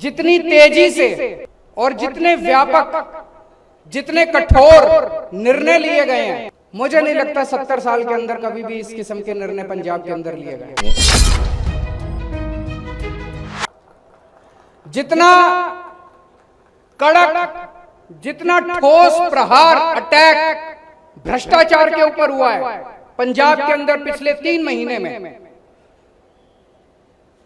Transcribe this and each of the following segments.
जितनी तेजी से और जितने व्यापक, जितने कठोर निर्णय लिए गए हैं, मुझे नहीं लगता 70 साल के अंदर कभी भी इस किस्म के निर्णय पंजाब के अंदर लिए गए। जितना कड़क, जितना ठोस प्रहार, अटैक भ्रष्टाचार के ऊपर हुआ है पंजाब के अंदर पिछले 3 महीने में,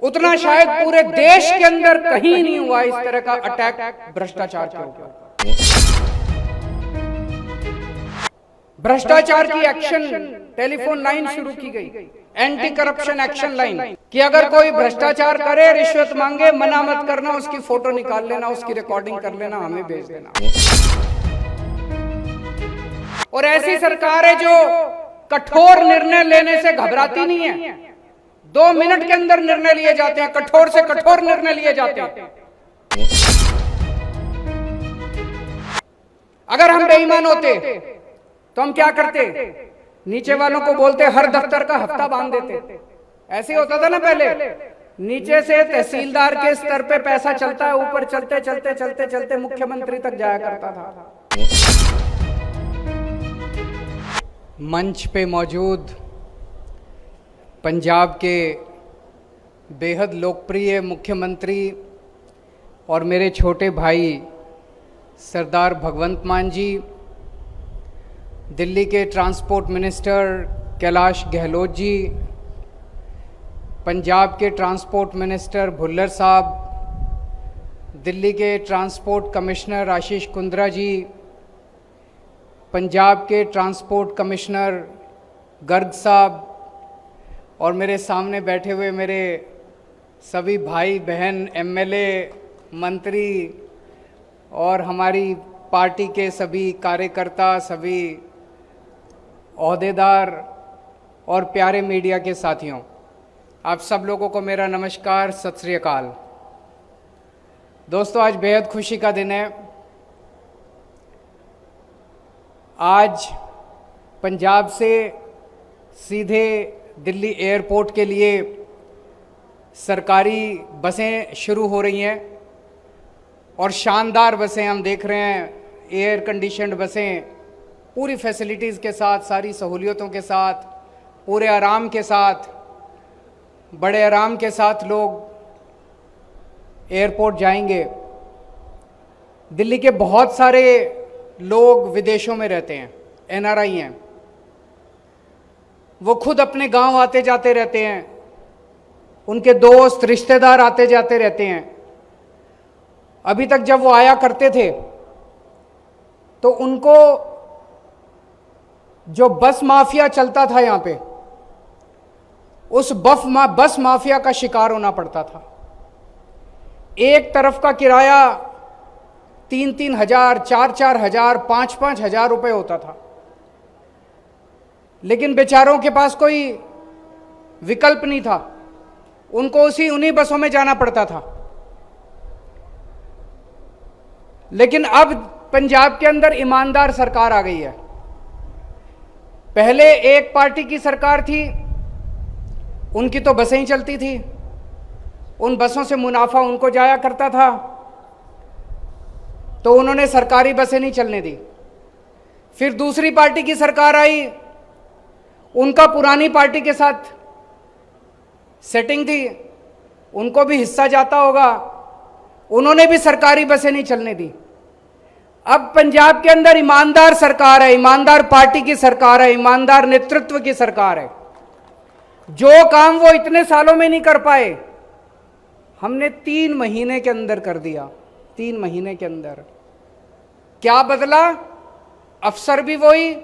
उतना शायद पूरे देश के अंदर कहीं नहीं हुआ इस तरह का अटैक भ्रष्टाचार के ऊपर। भ्रष्टाचार की एक्शन टेलीफोन लाइन शुरू की गई, एंटी करप्शन एक्शन लाइन, कि अगर कोई भ्रष्टाचार करे, रिश्वत मांगे, मना मत करना, उसकी फोटो निकाल लेना, उसकी रिकॉर्डिंग कर लेना, हमें भेज देना। और ऐसी सरकार है जो कठोर निर्णय लेने से घबराती नहीं है। 2 मिनट के अंदर निर्णय लिए जाते हैं, कठोर से कठोर निर्णय लिए जाते हैं। अगर हम बेईमान होते तो हम क्या करते? नीचे वालों को बोलते हर दफ्तर का हफ्ता बांध देते। ऐसे होता था ना पहले, नीचे से तहसीलदार के स्तर पे पैसा चलता है, ऊपर चलते चलते चलते चलते मुख्यमंत्री तक जाया करता था। मंच पे मौजूद पंजाब के बेहद लोकप्रिय मुख्यमंत्री और मेरे छोटे भाई सरदार भगवंत मान जी, दिल्ली के ट्रांसपोर्ट मिनिस्टर कैलाश गहलोत जी, पंजाब के ट्रांसपोर्ट मिनिस्टर भुल्लर साहब, दिल्ली के ट्रांसपोर्ट कमिश्नर आशीष कुंद्रा जी, पंजाब के ट्रांसपोर्ट कमिश्नर गर्ग साहब, और मेरे सामने बैठे हुए मेरे सभी भाई बहन, एमएलए, मंत्री और हमारी पार्टी के सभी कार्यकर्ता, सभी ओहदेदार और प्यारे मीडिया के साथियों, आप सब लोगों को मेरा नमस्कार, सत श्री अकाल। दोस्तों, आज बेहद खुशी का दिन है। आज पंजाब से सीधे दिल्ली एयरपोर्ट के लिए सरकारी बसें शुरू हो रही हैं और शानदार बसें हम देख रहे हैं, एयर कंडीशन्ड बसें, पूरी फैसिलिटीज़ के साथ, सारी सहूलियतों के साथ, पूरे आराम के साथ, बड़े आराम के साथ लोग एयरपोर्ट जाएंगे। दिल्ली के बहुत सारे लोग विदेशों में रहते हैं, एनआरआई हैं, वो खुद अपने गांव आते जाते रहते हैं, उनके दोस्त रिश्तेदार आते जाते रहते हैं। अभी तक जब वो आया करते थे तो उनको जो बस माफिया चलता था यहाँ पे, उस बस माफिया का शिकार होना पड़ता था। एक तरफ का किराया 3-3 हजार, 4-4 हजार, 5-5 हजार रुपये होता था, लेकिन बेचारों के पास कोई विकल्प नहीं था, उनको उन्हीं बसों में जाना पड़ता था। लेकिन अब पंजाब के अंदर ईमानदार सरकार आ गई है। पहले एक पार्टी की सरकार थी, उनकी तो बसें ही चलती थी, उन बसों से मुनाफा उनको जाया करता था, तो उन्होंने सरकारी बसें नहीं चलने दी। फिर दूसरी पार्टी की सरकार आई, उनका पुरानी पार्टी के साथ सेटिंग थी, उनको भी हिस्सा जाता होगा, उन्होंने भी सरकारी बसें नहीं चलने दी। अब पंजाब के अंदर ईमानदार सरकार है, ईमानदार पार्टी की सरकार है, ईमानदार नेतृत्व की सरकार है। जो काम वो इतने सालों में नहीं कर पाए, हमने 3 महीने के अंदर कर दिया। 3 महीने के अंदर क्या बदला? अफसर भी वही,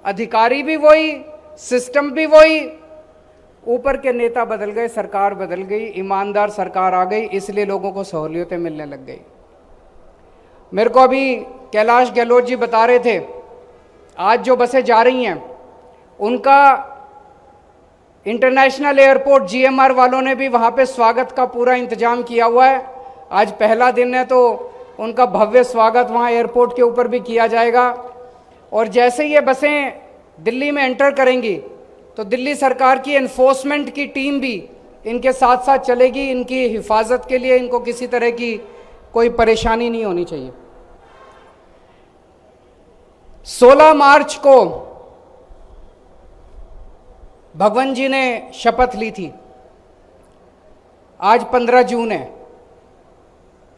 अधिकारी भी वही, सिस्टम भी वही, ऊपर के नेता बदल गए, सरकार बदल गई, ईमानदार सरकार आ गई, इसलिए लोगों को सहूलियतें मिलने लग गई। मेरे को अभी कैलाश गहलोत जी बता रहे थे, आज जो बसें जा रही हैं उनका इंटरनेशनल एयरपोर्ट जीएमआर वालों ने भी वहाँ पे स्वागत का पूरा इंतजाम किया हुआ है। आज पहला दिन है तो उनका भव्य स्वागत वहाँ एयरपोर्ट के ऊपर भी किया जाएगा। और जैसे ये बसें दिल्ली में एंटर करेंगी तो दिल्ली सरकार की एनफोर्समेंट की टीम भी इनके साथ साथ चलेगी, इनकी हिफाजत के लिए, इनको किसी तरह की कोई परेशानी नहीं होनी चाहिए। 16 मार्च को भगवान जी ने शपथ ली थी, आज 15 जून है,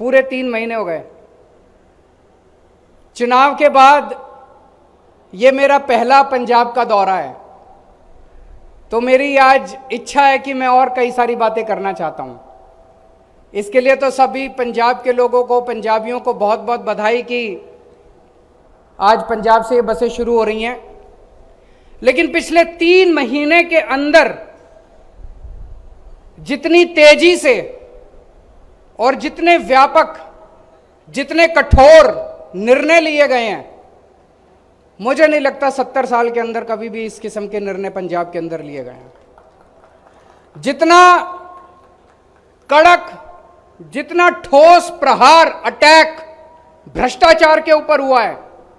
पूरे 3 महीने हो गए। चुनाव के बाद ये मेरा पहला पंजाब का दौरा है, तो मेरी आज इच्छा है कि मैं और कई सारी बातें करना चाहता हूं। इसके लिए तो सभी पंजाब के लोगों को, पंजाबियों को बहुत बहुत बधाई कि आज पंजाब से ये बसें शुरू हो रही हैं। लेकिन पिछले 3 महीने के अंदर जितनी तेजी से और जितने व्यापक, जितने कठोर निर्णय लिए गए हैं, मुझे नहीं लगता 70 साल के अंदर कभी भी इस किस्म के निर्णय पंजाब के अंदर लिए गए हैं। जितना कड़क, जितना ठोस प्रहार, अटैक भ्रष्टाचार के ऊपर हुआ है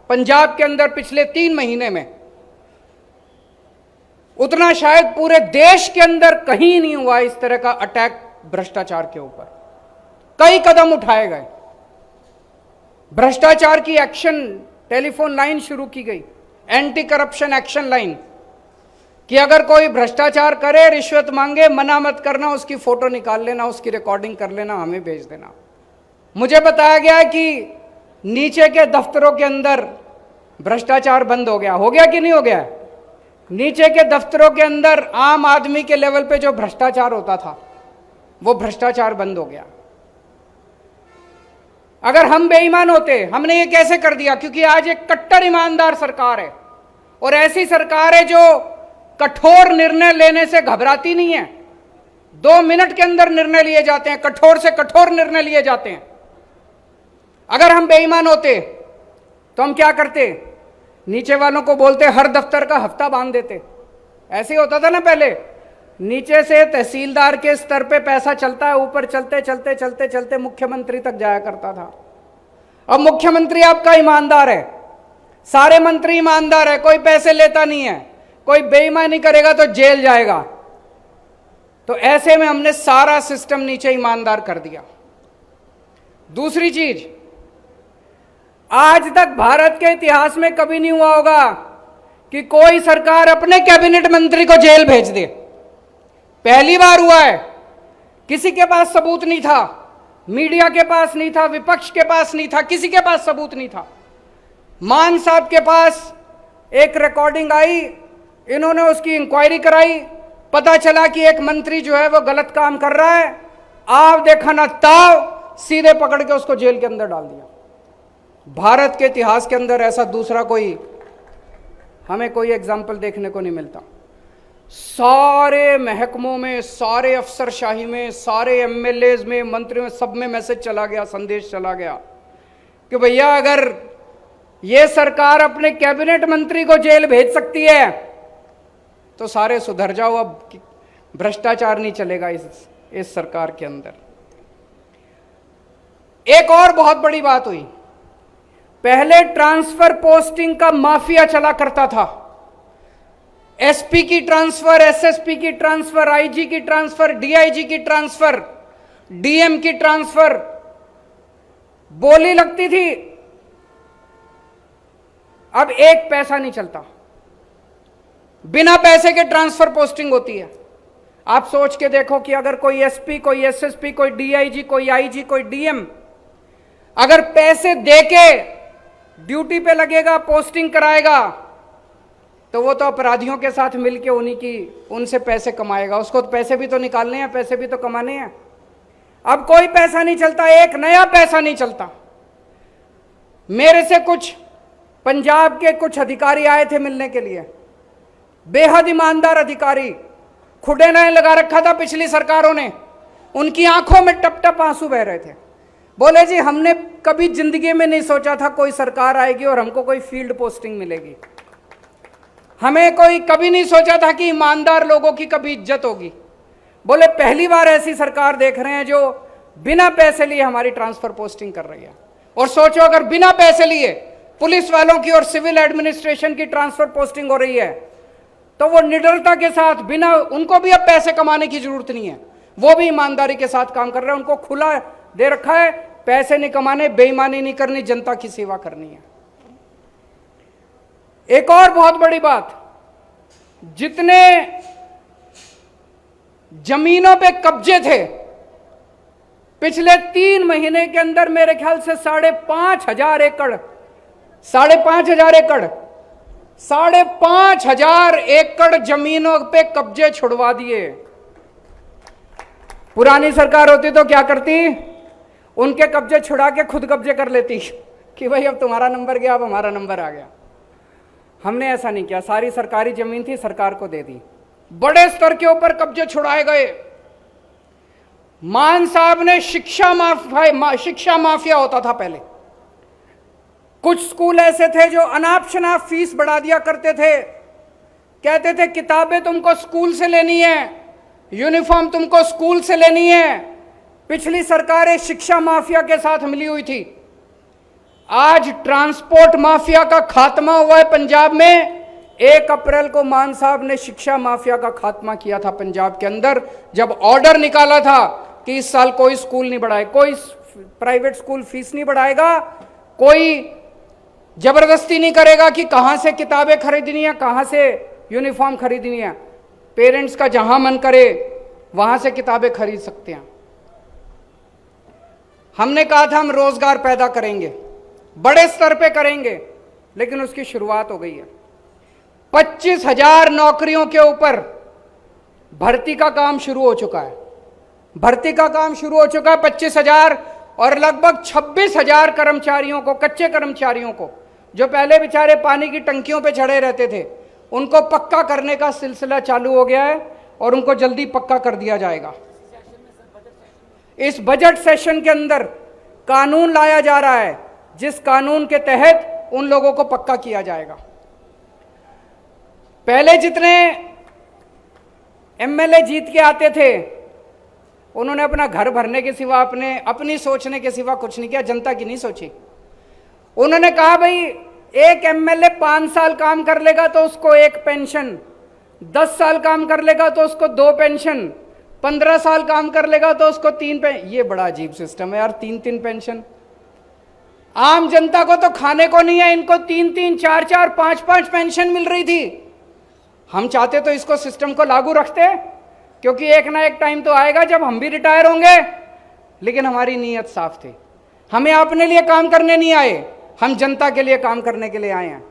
पंजाब के अंदर पिछले 3 महीने में, उतना शायद पूरे देश के अंदर कहीं नहीं हुआ इस तरह का अटैक भ्रष्टाचार के ऊपर। कई कदम उठाए गए, भ्रष्टाचार की एक्शन टेलीफोन लाइन शुरू की गई, एंटी करप्शन एक्शन लाइन, कि अगर कोई भ्रष्टाचार करे, रिश्वत मांगे, मना मत करना, उसकी फोटो निकाल लेना, उसकी रिकॉर्डिंग कर लेना, हमें भेज देना। मुझे बताया गया कि नीचे के दफ्तरों के अंदर भ्रष्टाचार बंद हो गया कि नहीं हो गया? नीचे के दफ्तरों के अंदर आम आदमी के लेवल पे जो भ्रष्टाचार होता था, वो भ्रष्टाचार बंद हो गया। अगर हम बेईमान होते, हमने ये कैसे कर दिया? क्योंकि आज एक कट्टर ईमानदार सरकार है, और ऐसी सरकार है जो कठोर निर्णय लेने से घबराती नहीं है। 2 मिनट के अंदर निर्णय लिए जाते हैं, कठोर से कठोर निर्णय लिए जाते हैं। अगर हम बेईमान होते तो हम क्या करते? नीचे वालों को बोलते हर दफ्तर का हफ्ता बांध देते। ऐसे ही होता था ना पहले, नीचे से तहसीलदार के स्तर पे पैसा चलता है, ऊपर चलते चलते चलते चलते मुख्यमंत्री तक जाया करता था। अब मुख्यमंत्री आपका ईमानदार है, सारे मंत्री ईमानदार है, कोई पैसे लेता नहीं है, कोई बेईमानी करेगा तो जेल जाएगा। तो ऐसे में हमने सारा सिस्टम नीचे ईमानदार कर दिया। दूसरी चीज, आज तक भारत के इतिहास में कभी नहीं हुआ होगा कि कोई सरकार अपने कैबिनेट मंत्री को जेल भेज दे। पहली बार हुआ है। किसी के पास सबूत नहीं था, मीडिया के पास नहीं था, विपक्ष के पास नहीं था, किसी के पास सबूत नहीं था। मान साहब के पास एक रिकॉर्डिंग आई, इन्होंने उसकी इंक्वायरी कराई, पता चला कि एक मंत्री जो है वो गलत काम कर रहा है, आव देखा ना ताव, सीधे पकड़ के उसको जेल के अंदर डाल दिया। भारत के इतिहास के अंदर ऐसा दूसरा कोई, हमें कोई एग्जाम्पल देखने को नहीं मिलता। सारे महकमों में, सारे अफसरशाही में, सारे एमएलएज में, मंत्रियों में, सब में मैसेज चला गया, संदेश चला गया कि भैया अगर ये सरकार अपने कैबिनेट मंत्री को जेल भेज सकती है तो सारे सुधर जाओ, अब भ्रष्टाचार नहीं चलेगा इस सरकार के अंदर। एक और बहुत बड़ी बात हुई, पहले ट्रांसफर पोस्टिंग का माफिया चला करता था। एसपी की ट्रांसफर, एसएसपी की ट्रांसफर, आईजी की ट्रांसफर, डीआईजी की ट्रांसफर, डीएम की ट्रांसफर, बोली लगती थी। अब एक पैसा नहीं चलता, बिना पैसे के ट्रांसफर पोस्टिंग होती है। आप सोच के देखो कि अगर कोई एसपी, कोई एसएसपी, कोई डीआईजी, कोई आईजी, कोई डीएम अगर पैसे देके ड्यूटी पे लगेगा, पोस्टिंग कराएगा, तो वो तो अपराधियों के साथ मिलके उनसे पैसे कमाएगा। उसको पैसे भी तो निकालने हैं, पैसे भी तो कमाने हैं। अब कोई पैसा नहीं चलता, एक नया पैसा नहीं चलता। मेरे से कुछ पंजाब के कुछ अधिकारी आए थे मिलने के लिए, बेहद ईमानदार अधिकारी, खुडे नए लगा रखा था पिछली सरकारों ने, उनकी आंखों में टप टप आंसू बह रहे थे। बोले जी हमने कभी जिंदगी में नहीं सोचा था कोई सरकार आएगी और हमको कोई फील्ड पोस्टिंग मिलेगी। हमें कोई कभी नहीं सोचा था कि ईमानदार लोगों की कभी इज्जत होगी। बोले पहली बार ऐसी सरकार देख रहे हैं जो बिना पैसे लिए हमारी ट्रांसफर पोस्टिंग कर रही है। और सोचो अगर बिना पैसे लिए पुलिस वालों की और सिविल एडमिनिस्ट्रेशन की ट्रांसफर पोस्टिंग हो रही है तो वो निडरता के साथ, बिना, उनको भी अब पैसे कमाने की जरूरत नहीं है, वो भी ईमानदारी के साथ काम कर रहे हैं। उनको खुला दे रखा है पैसे नहीं कमाने, बेईमानी नहीं करनी, जनता की सेवा करनी है। एक और बहुत बड़ी बात, जितने जमीनों पे कब्जे थे पिछले 3 महीने के अंदर मेरे ख्याल से 5,500 एकड़ 5,500 एकड़ जमीनों पे कब्जे छुड़वा दिए। पुरानी सरकार होती तो क्या करती, उनके कब्जे छुड़ा के खुद कब्जे कर लेती कि भाई अब तुम्हारा नंबर गया, अब हमारा नंबर आ गया। हमने ऐसा नहीं किया, सारी सरकारी जमीन थी, सरकार को दे दी। बड़े स्तर के ऊपर कब्जे छुड़ाए गए। मान साहब ने शिक्षा माफिया होता था पहले। कुछ स्कूल ऐसे थे जो अनाप शनाप फीस बढ़ा दिया करते थे, कहते थे किताबें तुमको स्कूल से लेनी है, यूनिफॉर्म तुमको स्कूल से लेनी है। पिछली सरकारें शिक्षा माफिया के साथ मिली हुई थी। आज ट्रांसपोर्ट माफिया का खात्मा हुआ है पंजाब में। 1 अप्रैल को मान साहब ने शिक्षा माफिया का खात्मा किया था पंजाब के अंदर, जब ऑर्डर निकाला था कि इस साल कोई स्कूल नहीं बढ़ाए, कोई प्राइवेट स्कूल फीस नहीं बढ़ाएगा, कोई जबरदस्ती नहीं करेगा कि कहां से किताबें खरीदनी है, कहां से यूनिफॉर्म खरीदनी है। पेरेंट्स का जहां मन करे वहां से किताबें खरीद सकते हैं। हमने कहा था हम रोजगार पैदा करेंगे, बड़े स्तर पे करेंगे, लेकिन उसकी शुरुआत हो गई है। 25,000 नौकरियों के ऊपर भर्ती का काम शुरू हो चुका है। 25,000 और लगभग 26,000 कर्मचारियों को, कच्चे कर्मचारियों को, जो पहले बेचारे पानी की टंकियों पे चढ़े रहते थे, उनको पक्का करने का सिलसिला चालू हो गया है और उनको जल्दी पक्का कर दिया जाएगा। इस बजट सेशन के अंदर कानून लाया जा रहा है, जिस कानून के तहत उन लोगों को पक्का किया जाएगा। पहले जितने एमएलए जीत के आते थे, उन्होंने अपना घर भरने के सिवा, अपनी सोचने के सिवा कुछ नहीं किया, जनता की नहीं सोची। उन्होंने कहा भाई एक एमएलए 5 साल काम कर लेगा तो उसको 1 पेंशन, 10 साल काम कर लेगा तो उसको 2 पेंशन, 15 साल काम कर लेगा तो उसको 3 पेंशन। ये बड़ा अजीब सिस्टम है यार, 3 पेंशन। आम जनता को तो खाने को नहीं है, इनको 3 4 5 पेंशन मिल रही थी। हम चाहते तो इसको सिस्टम को लागू रखते, क्योंकि एक ना एक टाइम तो आएगा जब हम भी रिटायर होंगे। लेकिन हमारी नीयत साफ थी, हमें अपने लिए काम करने नहीं आए, हम जनता के लिए काम करने के लिए आए हैं।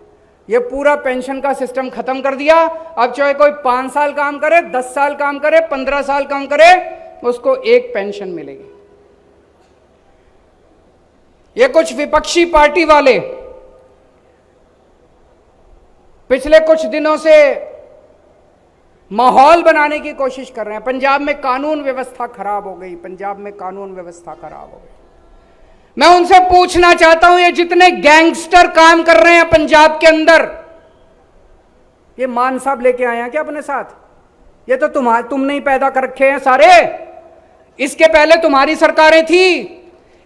ये पूरा पेंशन का सिस्टम खत्म कर दिया। अब चाहे कोई 5 साल काम करे, 10 साल काम करे, 15 साल काम करे, उसको 1 पेंशन मिलेगी। ये कुछ विपक्षी पार्टी वाले पिछले कुछ दिनों से माहौल बनाने की कोशिश कर रहे हैं। पंजाब में कानून व्यवस्था खराब हो गई, पंजाब में कानून व्यवस्था खराब हो गई। मैं उनसे पूछना चाहता हूं, ये जितने गैंगस्टर काम कर रहे हैं पंजाब के अंदर, ये मान साहब लेके आए हैं क्या अपने साथ? ये तो तुमने ही पैदा कर रखे हैं सारे। इसके पहले तुम्हारी सरकारें थी,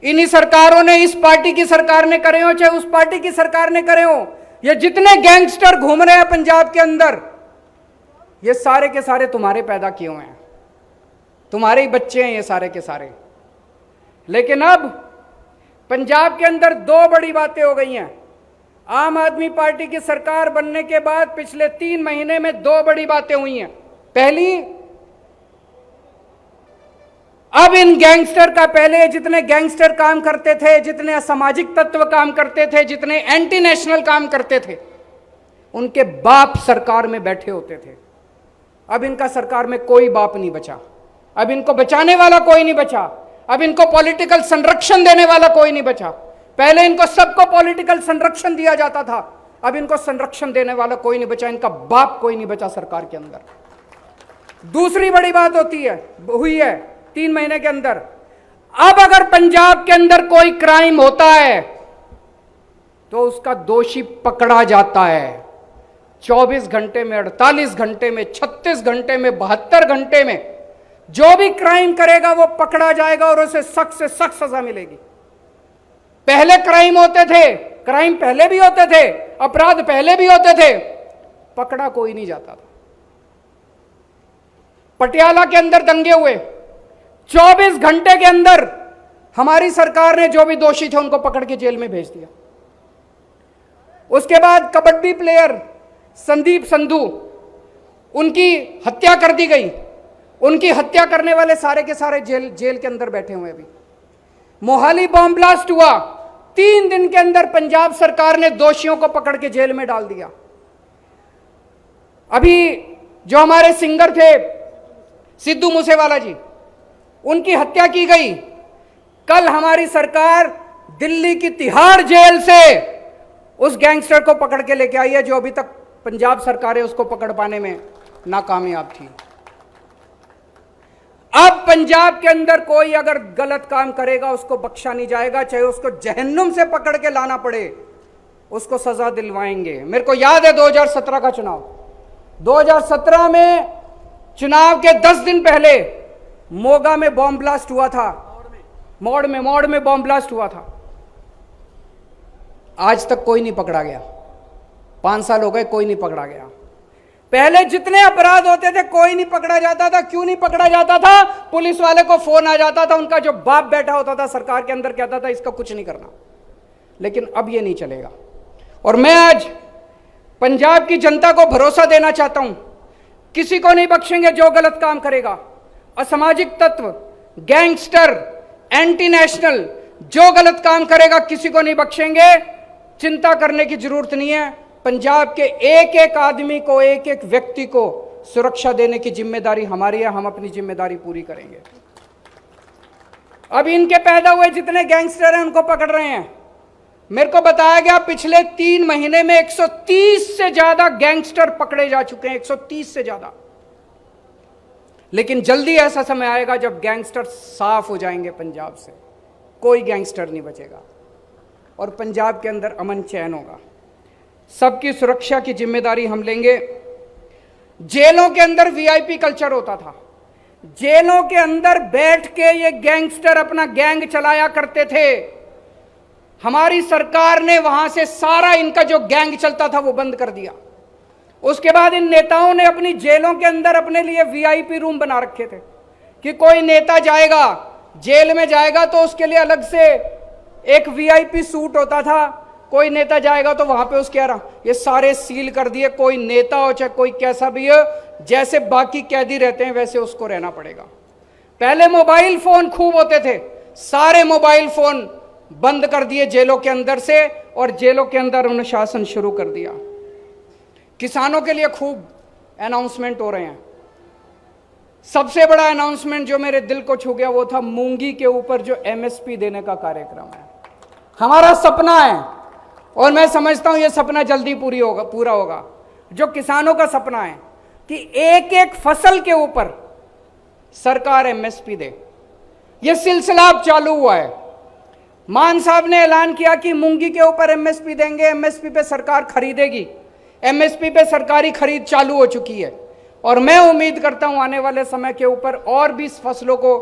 इन्हीं सरकारों ने, इस पार्टी की सरकार ने करे हो, चाहे उस पार्टी की सरकार ने करे हो, ये जितने गैंगस्टर घूम रहे हैं पंजाब के अंदर, ये सारे के सारे तुम्हारे पैदा किए हुए हैं, तुम्हारे ही बच्चे हैं ये सारे के सारे। लेकिन अब पंजाब के अंदर 2 बड़ी बातें हो गई हैं। आम आदमी पार्टी की सरकार बनने के बाद पिछले 3 महीने में 2 बड़ी बातें हुई हैं। पहली, अब इन गैंगस्टर का, पहले जितने गैंगस्टर काम करते थे, जितने असामाजिक तत्व काम करते थे, जितने एंटी नेशनल काम करते थे, उनके बाप सरकार में बैठे होते थे। अब इनका सरकार में कोई बाप नहीं बचा, अब इनको बचाने वाला कोई नहीं बचा, अब इनको पॉलिटिकल संरक्षण देने वाला कोई नहीं बचा। पहले इनको सबको पॉलिटिकल संरक्षण दिया जाता था, अब इनको संरक्षण देने वाला कोई नहीं बचा, इनका बाप कोई नहीं बचा सरकार के अंदर। दूसरी बड़ी बात हुई है 3 महीने के अंदर, अब अगर पंजाब के अंदर कोई क्राइम होता है तो उसका दोषी पकड़ा जाता है। 24 घंटे में, 48 घंटे में, 36 घंटे में, 72 घंटे में जो भी क्राइम करेगा वो पकड़ा जाएगा और उसे सख्त से सख्त सजा मिलेगी। पहले क्राइम होते थे, क्राइम पहले भी होते थे, अपराध पहले भी होते थे, पकड़ा कोई नहीं जाता था। पटियाला के अंदर दंगे हुए, 24 घंटे के अंदर हमारी सरकार ने जो भी दोषी थे उनको पकड़ के जेल में भेज दिया। उसके बाद कबड्डी प्लेयर संदीप संधू, उनकी हत्या कर दी गई। उनकी हत्या करने वाले सारे के सारे जेल के अंदर बैठे हुए। अभी मोहाली बॉम्ब ब्लास्ट हुआ, 3 दिन के अंदर पंजाब सरकार ने दोषियों को पकड़ के जेल में डाल दिया। अभी जो हमारे सिंगर थे सिद्धू मूसेवाला जी, उनकी हत्या की गई। कल हमारी सरकार दिल्ली की तिहाड़ जेल से उस गैंगस्टर को पकड़ के लेके आई है जो अभी तक पंजाब सरकार है उसको पकड़ पाने में नाकामयाब थी। अब पंजाब के अंदर कोई अगर गलत काम करेगा उसको बख्शा नहीं जाएगा, चाहे उसको जहन्नुम से पकड़ के लाना पड़े, उसको सजा दिलवाएंगे। मेरे को याद है 2017 का चुनाव। 2017 में चुनाव के 10 दिन पहले मोगा में बॉम्ब ब्लास्ट हुआ था, मौड़ में बॉम्ब ब्लास्ट हुआ था। आज तक कोई नहीं पकड़ा गया। 5 साल हो गए, कोई नहीं पकड़ा गया। पहले जितने अपराध होते थे कोई नहीं पकड़ा जाता था। क्यों नहीं पकड़ा जाता था? पुलिस वाले को फोन आ जाता था, उनका जो बाप बैठा होता था सरकार के अंदर कहता था इसका कुछ नहीं करना। लेकिन अब ये नहीं चलेगा। और मैं आज पंजाब की जनता को भरोसा देना चाहता हूं, किसी को नहीं बख्शेंगे जो गलत काम करेगा। असामाजिक तत्व, गैंगस्टर, एंटी नेशनल जो गलत काम करेगा किसी को नहीं बख्शेंगे। चिंता करने की जरूरत नहीं है। पंजाब के एक एक आदमी को, एक एक व्यक्ति को सुरक्षा देने की जिम्मेदारी हमारी है। हम अपनी जिम्मेदारी पूरी करेंगे। अब इनके पैदा हुए जितने गैंगस्टर हैं उनको पकड़ रहे हैं। मेरे को बताया गया पिछले 3 महीने में 130 से ज्यादा गैंगस्टर पकड़े जा चुके हैं, 130 से ज्यादा। लेकिन जल्दी ऐसा समय आएगा जब गैंगस्टर साफ हो जाएंगे पंजाब से, कोई गैंगस्टर नहीं बचेगा और पंजाब के अंदर अमन चैन होगा। सबकी सुरक्षा की जिम्मेदारी हम लेंगे। जेलों के अंदर वीआईपी कल्चर होता था। जेलों के अंदर बैठ के ये गैंगस्टर अपना गैंग चलाया करते थे। हमारी सरकार ने वहां से सारा इनका जो गैंग चलता था वो बंद कर दिया। उसके बाद इन नेताओं ने अपनी जेलों के अंदर अपने लिए वीआईपी रूम बना रखे थे कि कोई नेता जाएगा, जेल में जाएगा तो उसके लिए अलग से एक वीआईपी सूट होता था। कोई नेता जाएगा तो वहां पे उसके ये सारे सील कर दिए। कोई नेता हो चाहे कोई कैसा भी हो, जैसे बाकी कैदी रहते हैं वैसे उसको रहना पड़ेगा। पहले मोबाइल फोन खूब होते थे, सारे मोबाइल फोन बंद कर दिए जेलों के अंदर से और जेलों के अंदर अनुशासन शुरू कर दिया। किसानों के लिए खूब अनाउंसमेंट हो रहे हैं। सबसे बड़ा अनाउंसमेंट जो मेरे दिल को छू गया वो था मूंगी के ऊपर जो एमएसपी देने का कार्यक्रम है। हमारा सपना है और मैं समझता हूं यह सपना जल्दी पूरा होगा। जो किसानों का सपना है कि एक एक फसल के ऊपर सरकार एमएसपी दे, यह सिलसिला अब चालू हुआ है। मान साहब ने ऐलान किया कि मूंगी के ऊपर एमएसपी देंगे, एमएसपी पे सरकार खरीदेगी। एमएसपी पे सरकारी खरीद चालू हो चुकी है और मैं उम्मीद करता हूं आने वाले समय के ऊपर और भी फसलों को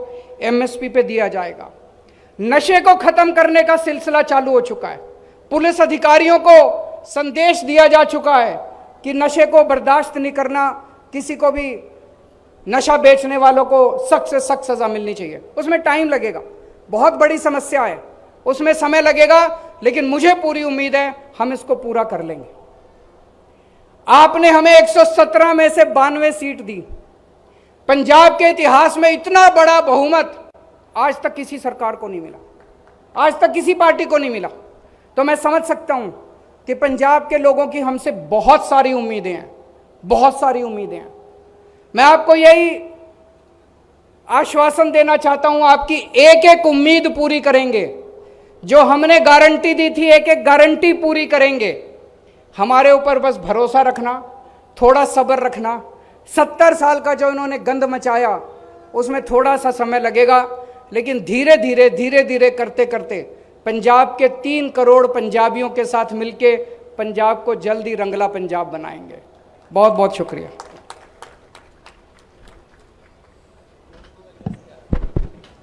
एमएसपी पे दिया जाएगा। नशे को खत्म करने का सिलसिला चालू हो चुका है। पुलिस अधिकारियों को संदेश दिया जा चुका है कि नशे को बर्दाश्त नहीं करना, किसी को भी नशा बेचने वालों को सख्त से सख्त सजा मिलनी चाहिए। उसमें टाइम लगेगा, बहुत बड़ी समस्या है, उसमें समय लगेगा, लेकिन मुझे पूरी उम्मीद है हम इसको पूरा कर लेंगे। आपने हमें 117 में से 92 सीट दी। पंजाब के इतिहास में इतना बड़ा बहुमत आज तक किसी सरकार को नहीं मिला, आज तक किसी पार्टी को नहीं मिला। तो मैं समझ सकता हूं कि पंजाब के लोगों की हमसे बहुत सारी उम्मीदें हैं, बहुत सारी उम्मीदें हैं। मैं आपको यही आश्वासन देना चाहता हूं, आपकी एक एक उम्मीद पूरी करेंगे। जो हमने गारंटी दी थी एक एक गारंटी पूरी करेंगे। हमारे ऊपर बस भरोसा रखना, थोड़ा सब्र रखना। 70 साल का जो इन्होंने गंद मचाया उसमें थोड़ा सा समय लगेगा, लेकिन धीरे धीरे करते करते पंजाब के 3 करोड़ पंजाबियों के साथ मिलके पंजाब को जल्दी रंगला पंजाब बनाएंगे। बहुत बहुत शुक्रिया।